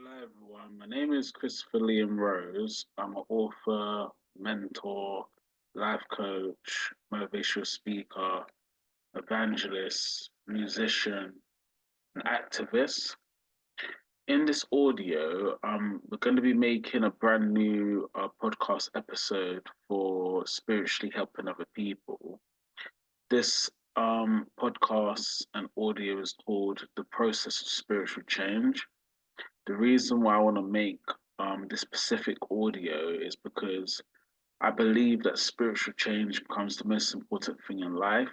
Hello, everyone. My name is Christopher Liam Rose. I'm an author, mentor, life coach, motivational speaker, evangelist, musician, and activist. In this audio, we're going to be making a brand new podcast episode for spiritually helping other people. This podcast and audio is called The Process of Spiritual Change. The reason why I want to make this specific audio is because I believe that spiritual change becomes the most important thing in life.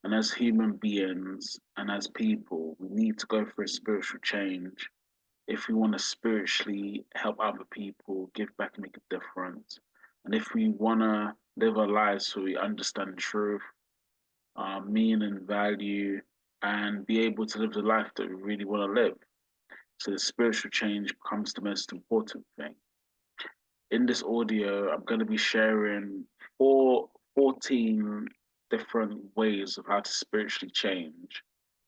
And as human beings and as people, we need to go through a spiritual change if we want to spiritually help other people, give back and make a difference. And if we want to live our lives where we understand truth, meaning, value, and be able to live the life that we really want to live. So the spiritual change becomes the most important thing. In this audio, I'm going to be sharing 14 different ways of how to spiritually change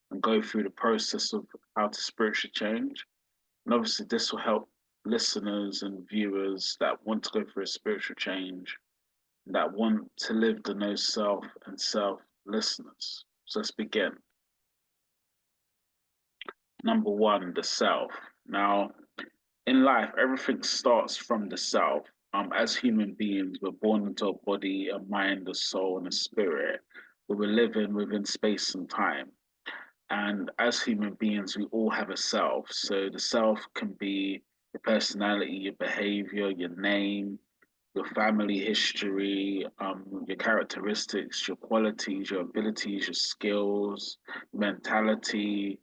and go through the process of how to spiritually change. And obviously, this will help listeners and viewers that want to go through a spiritual change, that want to live the no self and selflessness. So let's begin. Number one, the self. Now, in life, everything starts from the self. As human beings, we're born into a body, a mind, a soul, and a spirit. We're living within space and time. And as human beings, we all have a self. So the self can be your personality, your behavior, your name, your family history, your characteristics, your qualities, your abilities, your skills, mentality,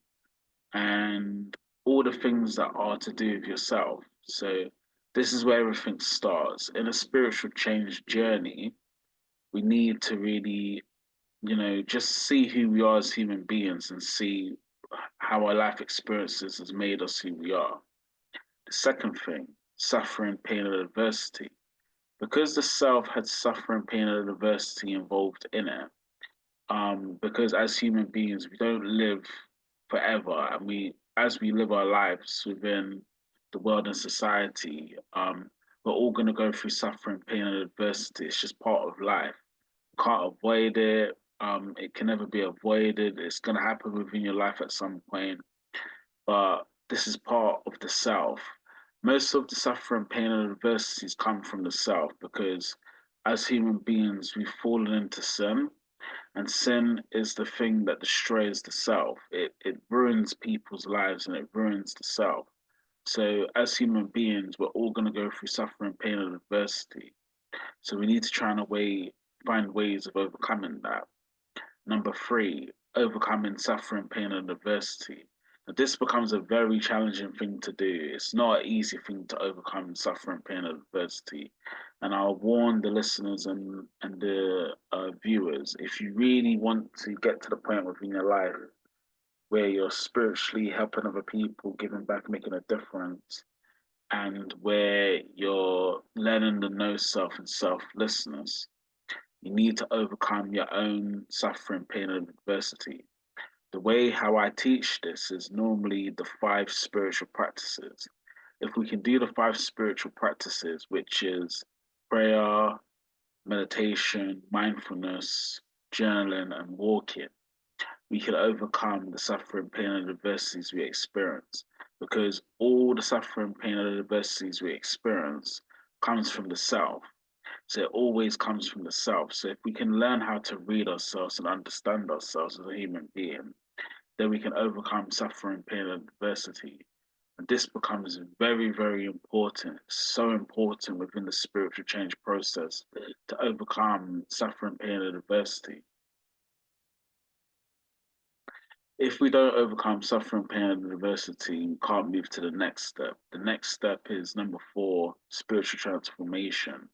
and all the things that are to do with yourself. So this is where everything starts. In a spiritual change journey, we need to really, just see who we are as human beings and see how our life experiences has made us who we are. The second thing, suffering, pain, and adversity. Because the self had suffering, pain, and adversity involved in it, because as human beings, we don't live forever, and as we live our lives within the world and society, we're all going to go through suffering, pain, and adversity. It's just part of life. You can't avoid it. It can never be avoided. It's going to happen within your life at some point, but this is part of the self. Most of the suffering, pain, and adversities come from the self because as human beings, we've fallen into sin, and sin is the thing that destroys the self. It ruins people's lives and it ruins the self. So as human beings, we're all going to go through suffering, pain, and adversity. So we need to try and find ways of overcoming that. Number three, overcoming suffering, pain, and adversity. Now, this becomes a very challenging thing to do. It's not an easy thing to overcome suffering, pain, and adversity. And I'll warn the listeners and the viewers, if you really want to get to the point within your life where you're spiritually helping other people, giving back, making a difference, and where you're learning the no self and selflessness, you need to overcome your own suffering, pain, and adversity. The way how I teach this is normally the five spiritual practices. If we can do the five spiritual practices, which is prayer, meditation, mindfulness, journaling, and walking, we can overcome the suffering, pain, and adversities we experience. Because all the suffering, pain, and adversities we experience comes from the self. So it always comes from the self. So if we can learn how to read ourselves and understand ourselves as a human being, then we can overcome suffering, pain, and adversity. And this becomes very, very important. It's so important within the spiritual change process to overcome suffering, pain, and adversity. If we don't overcome suffering, pain, and adversity, we can't move to the next step. The next step is number four, spiritual transformation.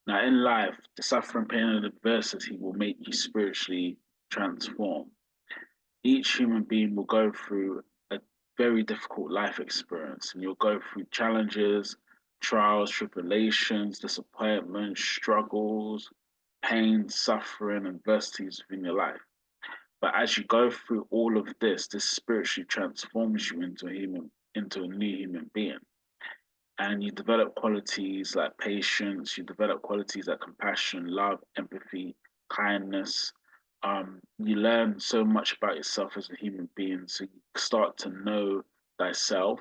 Now, in life, the suffering, pain, and adversity will make you spiritually transform. Each human being will go through a very difficult life experience, and you'll go through challenges, trials, tribulations, disappointments, struggles, pain, suffering, adversities within your life. But as you go through all of this spiritually transforms you into a new human being. And you develop qualities like patience, you develop qualities like compassion, love, empathy, kindness. You learn so much about yourself as a human being. So you start to know thyself,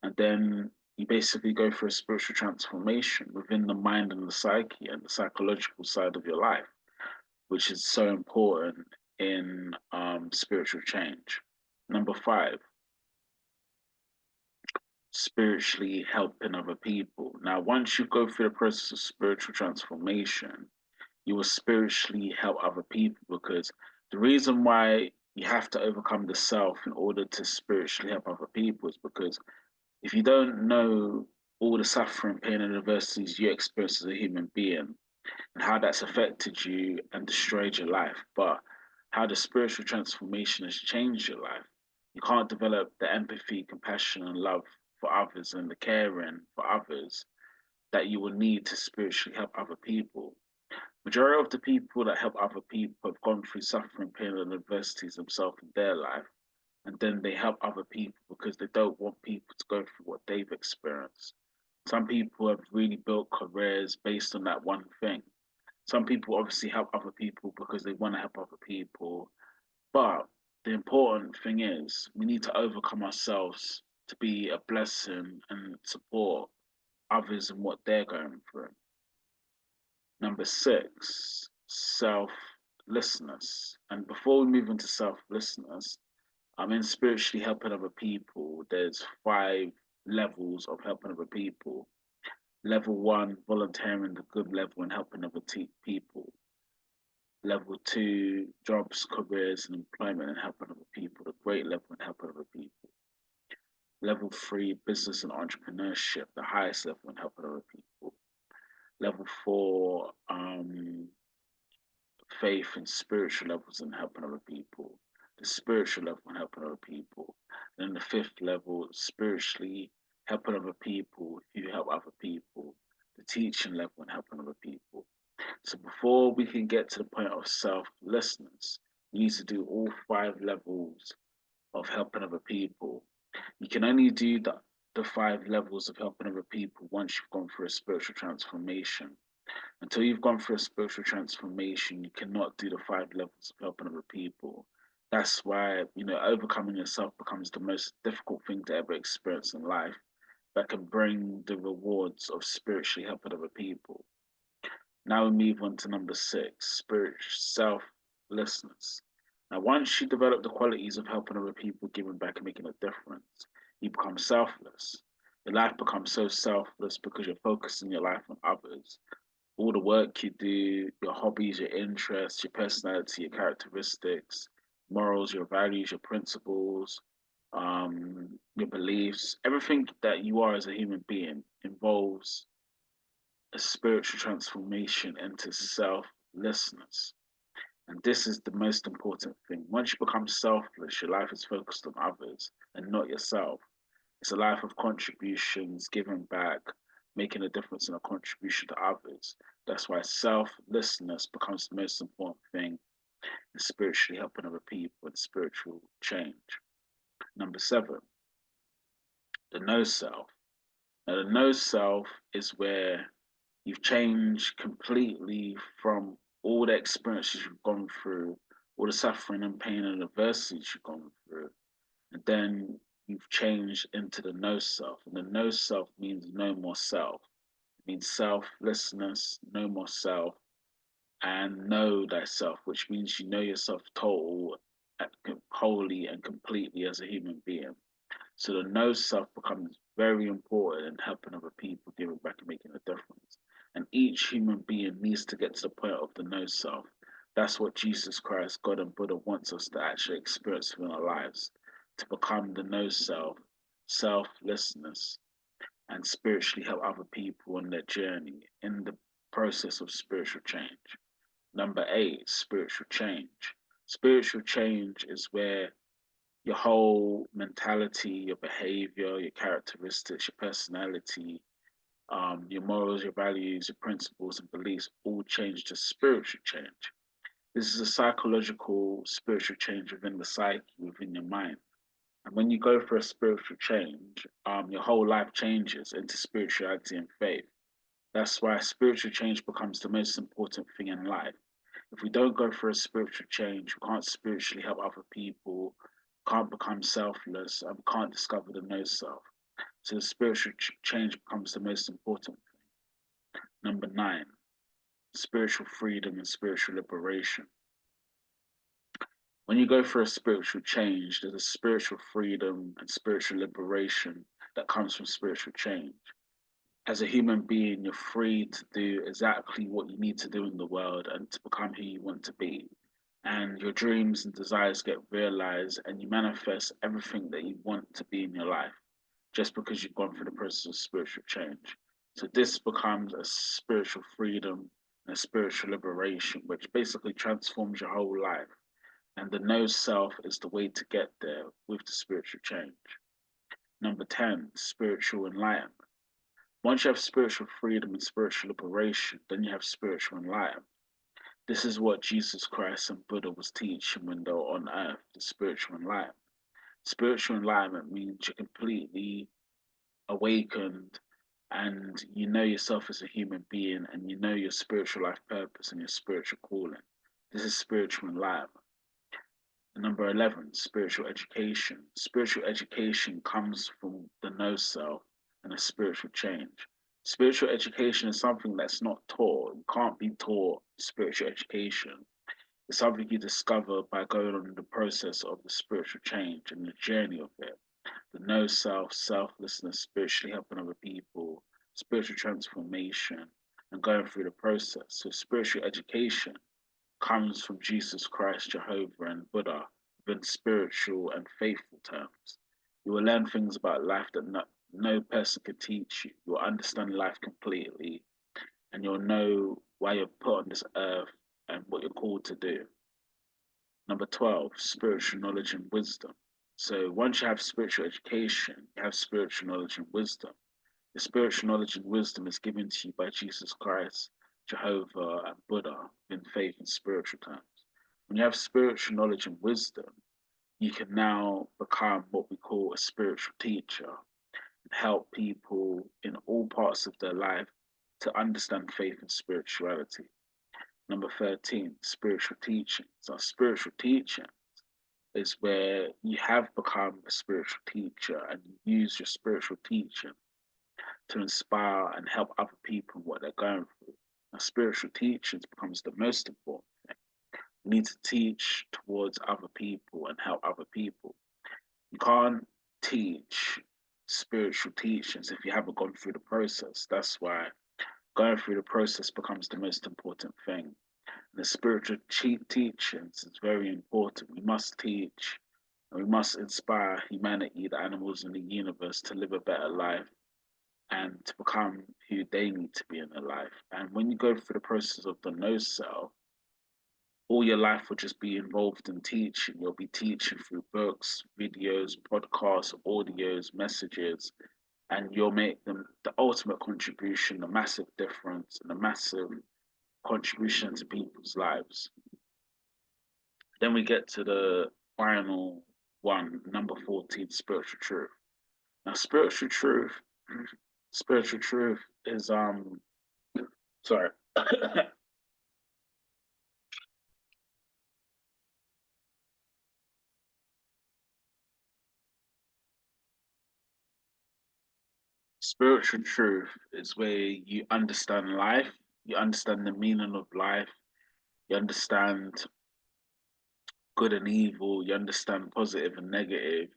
and then you basically go through a spiritual transformation within the mind and the psyche and the psychological side of your life, which is so important in spiritual change. Number five, spiritually helping other people. Now, once you go through the process of spiritual transformation, you will spiritually help other people, because the reason why you have to overcome the self in order to spiritually help other people is because if you don't know all the suffering, pain, and adversities you experience as a human being and how that's affected you and destroyed your life, but how the spiritual transformation has changed your life, you can't develop the empathy, compassion, and love for others and the caring for others that you will need to spiritually help other people. Majority of the people that help other people have gone through suffering, pain, and adversities themselves in their life, and then they help other people because they don't want people to go through what they've experienced. Some people have really built careers based on that one thing. Some people obviously help other people because they want to help other people. But the important thing is we need to overcome ourselves to be a blessing and support others in what they're going through. Number six, selflessness. And before we move into selflessness, I'm in spiritually helping other people. There's five levels of helping other people. Level one, volunteering, the good level and helping other people. Level two, jobs, careers, and employment and helping other people. The great level and helping other people. Level three, business and entrepreneurship, the highest level and helping other people. Level four, faith and spiritual levels and helping other people. The spiritual level and helping other people. Then the fifth level, spiritually helping other people, you help other people. The teaching level and helping other people. So before we can get to the point of selflessness, you need to do all five levels of helping other people. You can only do the five levels of helping other people once you've gone through a spiritual transformation. Until you've gone through a spiritual transformation, you cannot do the five levels of helping other people. That's why, overcoming yourself becomes the most difficult thing to ever experience in life that can bring the rewards of spiritually helping other people. Now we move on to number six, selflessness. Now, once you develop the qualities of helping other people, giving back and making a difference, you become selfless. Your life becomes so selfless because you're focusing your life on others. All the work you do, your hobbies, your interests, your personality, your characteristics, morals, your values, your principles, your beliefs, everything that you are as a human being involves a spiritual transformation into selflessness. And this is the most important thing. Once you become selfless, your life is focused on others and not yourself. It's a life of contributions, giving back, making a difference and a contribution to others. That's why selflessness becomes the most important thing in spiritually helping other people and spiritual change. Number seven, the no self. Now, the no self is where you've changed completely from all the experiences you've gone through, all the suffering and pain and adversities you've gone through. And then you've changed into the no self. And the no self means no more self. It means selflessness, no more self, and know thyself, which means you know yourself total, wholly, and completely as a human being. So the no self becomes very important in helping other people, giving back and making a difference. And each human being needs to get to the point of the no self. That's what Jesus Christ, God, and Buddha wants us to actually experience in our lives, to become the no self, selflessness, and spiritually help other people on their journey in the process of spiritual change. Number eight, spiritual change. Spiritual change is where your whole mentality, your behavior, your characteristics, your personality, your morals, your values, your principles, and beliefs all change to spiritual change. This is a psychological, spiritual change within the psyche, within your mind. And when you go for a spiritual change, your whole life changes into spirituality and faith. That's why spiritual change becomes the most important thing in life. If we don't go for a spiritual change, we can't spiritually help other people, can't become selfless, and can't discover the no self. So the spiritual change becomes the most important thing. Number 9, spiritual freedom and spiritual liberation. When you go for a spiritual change, there's a spiritual freedom and spiritual liberation that comes from spiritual change. As a human being, you're free to do exactly what you need to do in the world and to become who you want to be. And your dreams and desires get realized, and you manifest everything that you want to be in your life just because you've gone through the process of spiritual change. So, this becomes a spiritual freedom and a spiritual liberation, which basically transforms your whole life. And the no self is the way to get there with the spiritual change. Number 10, spiritual enlightenment. Once you have spiritual freedom and spiritual liberation, then you have spiritual enlightenment. This is what Jesus Christ and Buddha was teaching when they were on earth, the spiritual enlightenment. Spiritual enlightenment means you're completely awakened and you know yourself as a human being and you know your spiritual life purpose and your spiritual calling. This is spiritual enlightenment. Number 11, spiritual education. Spiritual education comes from the no self and a spiritual change. Spiritual education is something that's not taught. You can't be taught spiritual education. It's something you discover by going on the process of the spiritual change and the journey of it. The no self, selflessness, spiritually helping other people, spiritual transformation, and going through the process. So, spiritual education comes from Jesus Christ, Jehovah, and Buddha in spiritual and faithful terms. You will learn things about life that no person can teach you. You will understand life completely, and you'll know why you're put on this earth and what you're called to do. Number 12, spiritual knowledge and wisdom. So once you have spiritual education, you have spiritual knowledge and wisdom. The spiritual knowledge and wisdom is given to you by Jesus Christ, Jehovah, and Buddha in faith and spiritual terms. When you have spiritual knowledge and wisdom, you can now become what we call a spiritual teacher and help people in all parts of their life to understand faith and spirituality. Number 13, spiritual teaching. So, spiritual teaching is where you have become a spiritual teacher and you use your spiritual teaching to inspire and help other people what they're going through. Now, spiritual teachings becomes the most important thing. You need to teach towards other people and help other people. You can't teach spiritual teachings if you haven't gone through the process. That's why going through the process becomes the most important thing. And the spiritual teachings is very important. We must teach and we must inspire humanity, the animals in the universe, to live a better life and to become who they need to be in their life. And when you go through the process of the no self, all your life will just be involved in teaching. You'll be teaching through books, videos, podcasts, audios, messages, and you'll make them the ultimate contribution, a massive difference, and a massive contribution to people's lives. Then we get to the final one, number 14, spiritual truth. Now, spiritual truth is sorry. Spiritual truth is where you understand life, you understand the meaning of life, you understand good and evil, you understand positive and negative,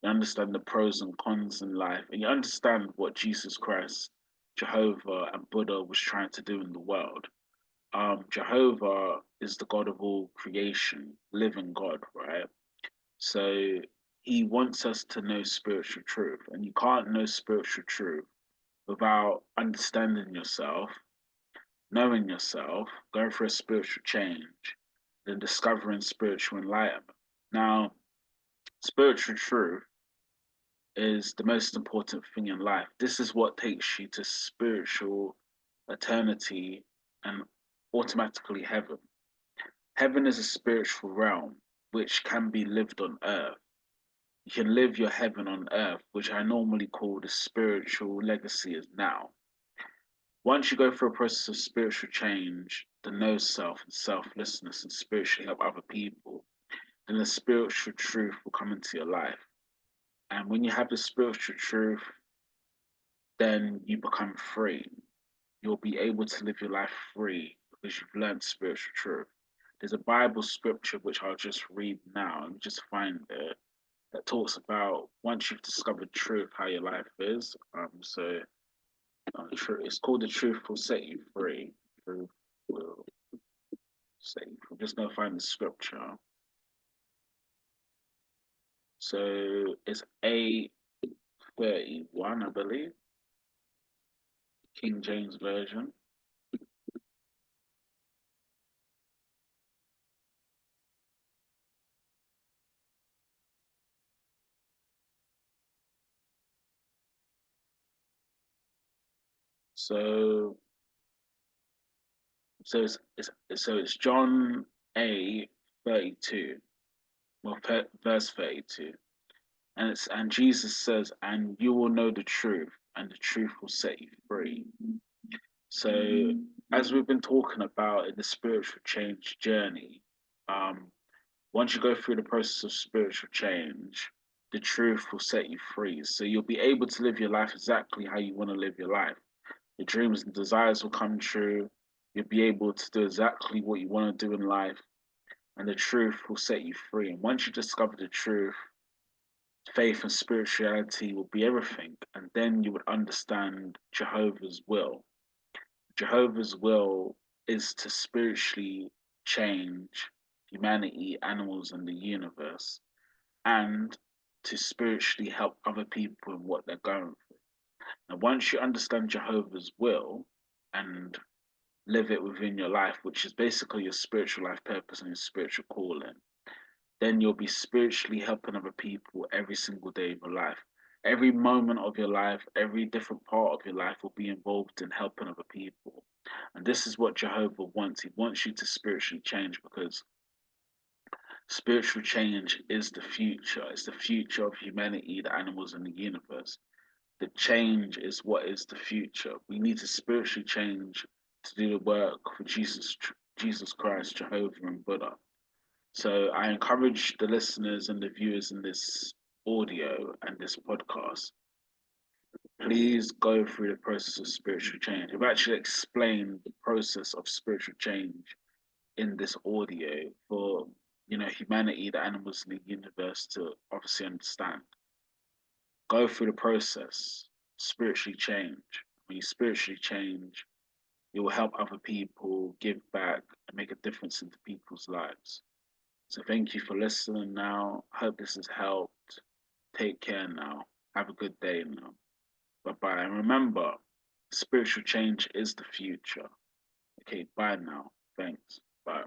you understand the pros and cons in life, and you understand what Jesus Christ, Jehovah, and Buddha was trying to do in the world. Jehovah is the God of all creation, living God, right? So he wants us to know spiritual truth, and you can't know spiritual truth without understanding yourself, knowing yourself, going through a spiritual change, then discovering spiritual enlightenment. Now, spiritual truth is the most important thing in life. This is what takes you to spiritual eternity and automatically heaven. Heaven is a spiritual realm which can be lived on earth. You can live your heaven on earth, which I normally call the spiritual legacy is now. Once you go through a process of spiritual change, the no self and selflessness and spiritually help other people, then the spiritual truth will come into your life. And when you have the spiritual truth, then you become free. You'll be able to live your life free because you've learned spiritual truth. There's a Bible scripture which I'll just read now and just find it that talks about once you've discovered truth, how your life is. It's called "The Truth Will Set You Free." Truth will set you free. I'm just gonna find the scripture. So it's A31, I believe, King James Version. So it's John A32, well, verse 32, and Jesus says, "And you will know the truth, and the truth will set you free." So, as we've been talking about in the spiritual change journey, um, once you go through the process of spiritual change, the truth will set you free. So you'll be able to live your life exactly how you want to live your life. Your dreams and desires will come true. You'll be able to do exactly what you want to do in life, and the truth will set you free. And once you discover the truth, faith and spirituality will be everything. And then you would understand Jehovah's will. Jehovah's will is to spiritually change humanity, animals, and the universe, and to spiritually help other people in what they're going through. And once you understand Jehovah's will and live it within your life, which is basically your spiritual life purpose and your spiritual calling, then you'll be spiritually helping other people every single day of your life. Every moment of your life, every different part of your life will be involved in helping other people. And this is what Jehovah wants. He wants you to spiritually change because spiritual change is the future. It's the future of humanity, the animals, and the universe. The change is what is the future. We need to spiritually change to do the work for Jesus Christ, Jehovah, and Buddha. So I encourage the listeners and the viewers in this audio and this podcast, please go through the process of spiritual change. I've actually explained the process of spiritual change in this audio for humanity, the animals, and the universe to obviously understand. Go through the process, spiritually change. When you spiritually change, it will help other people, give back, and make a difference into people's lives. So thank you for listening now. Hope this has helped. Take care now. Have a good day now. Bye bye. And remember, spiritual change is the future. Okay, bye now. Thanks. Bye.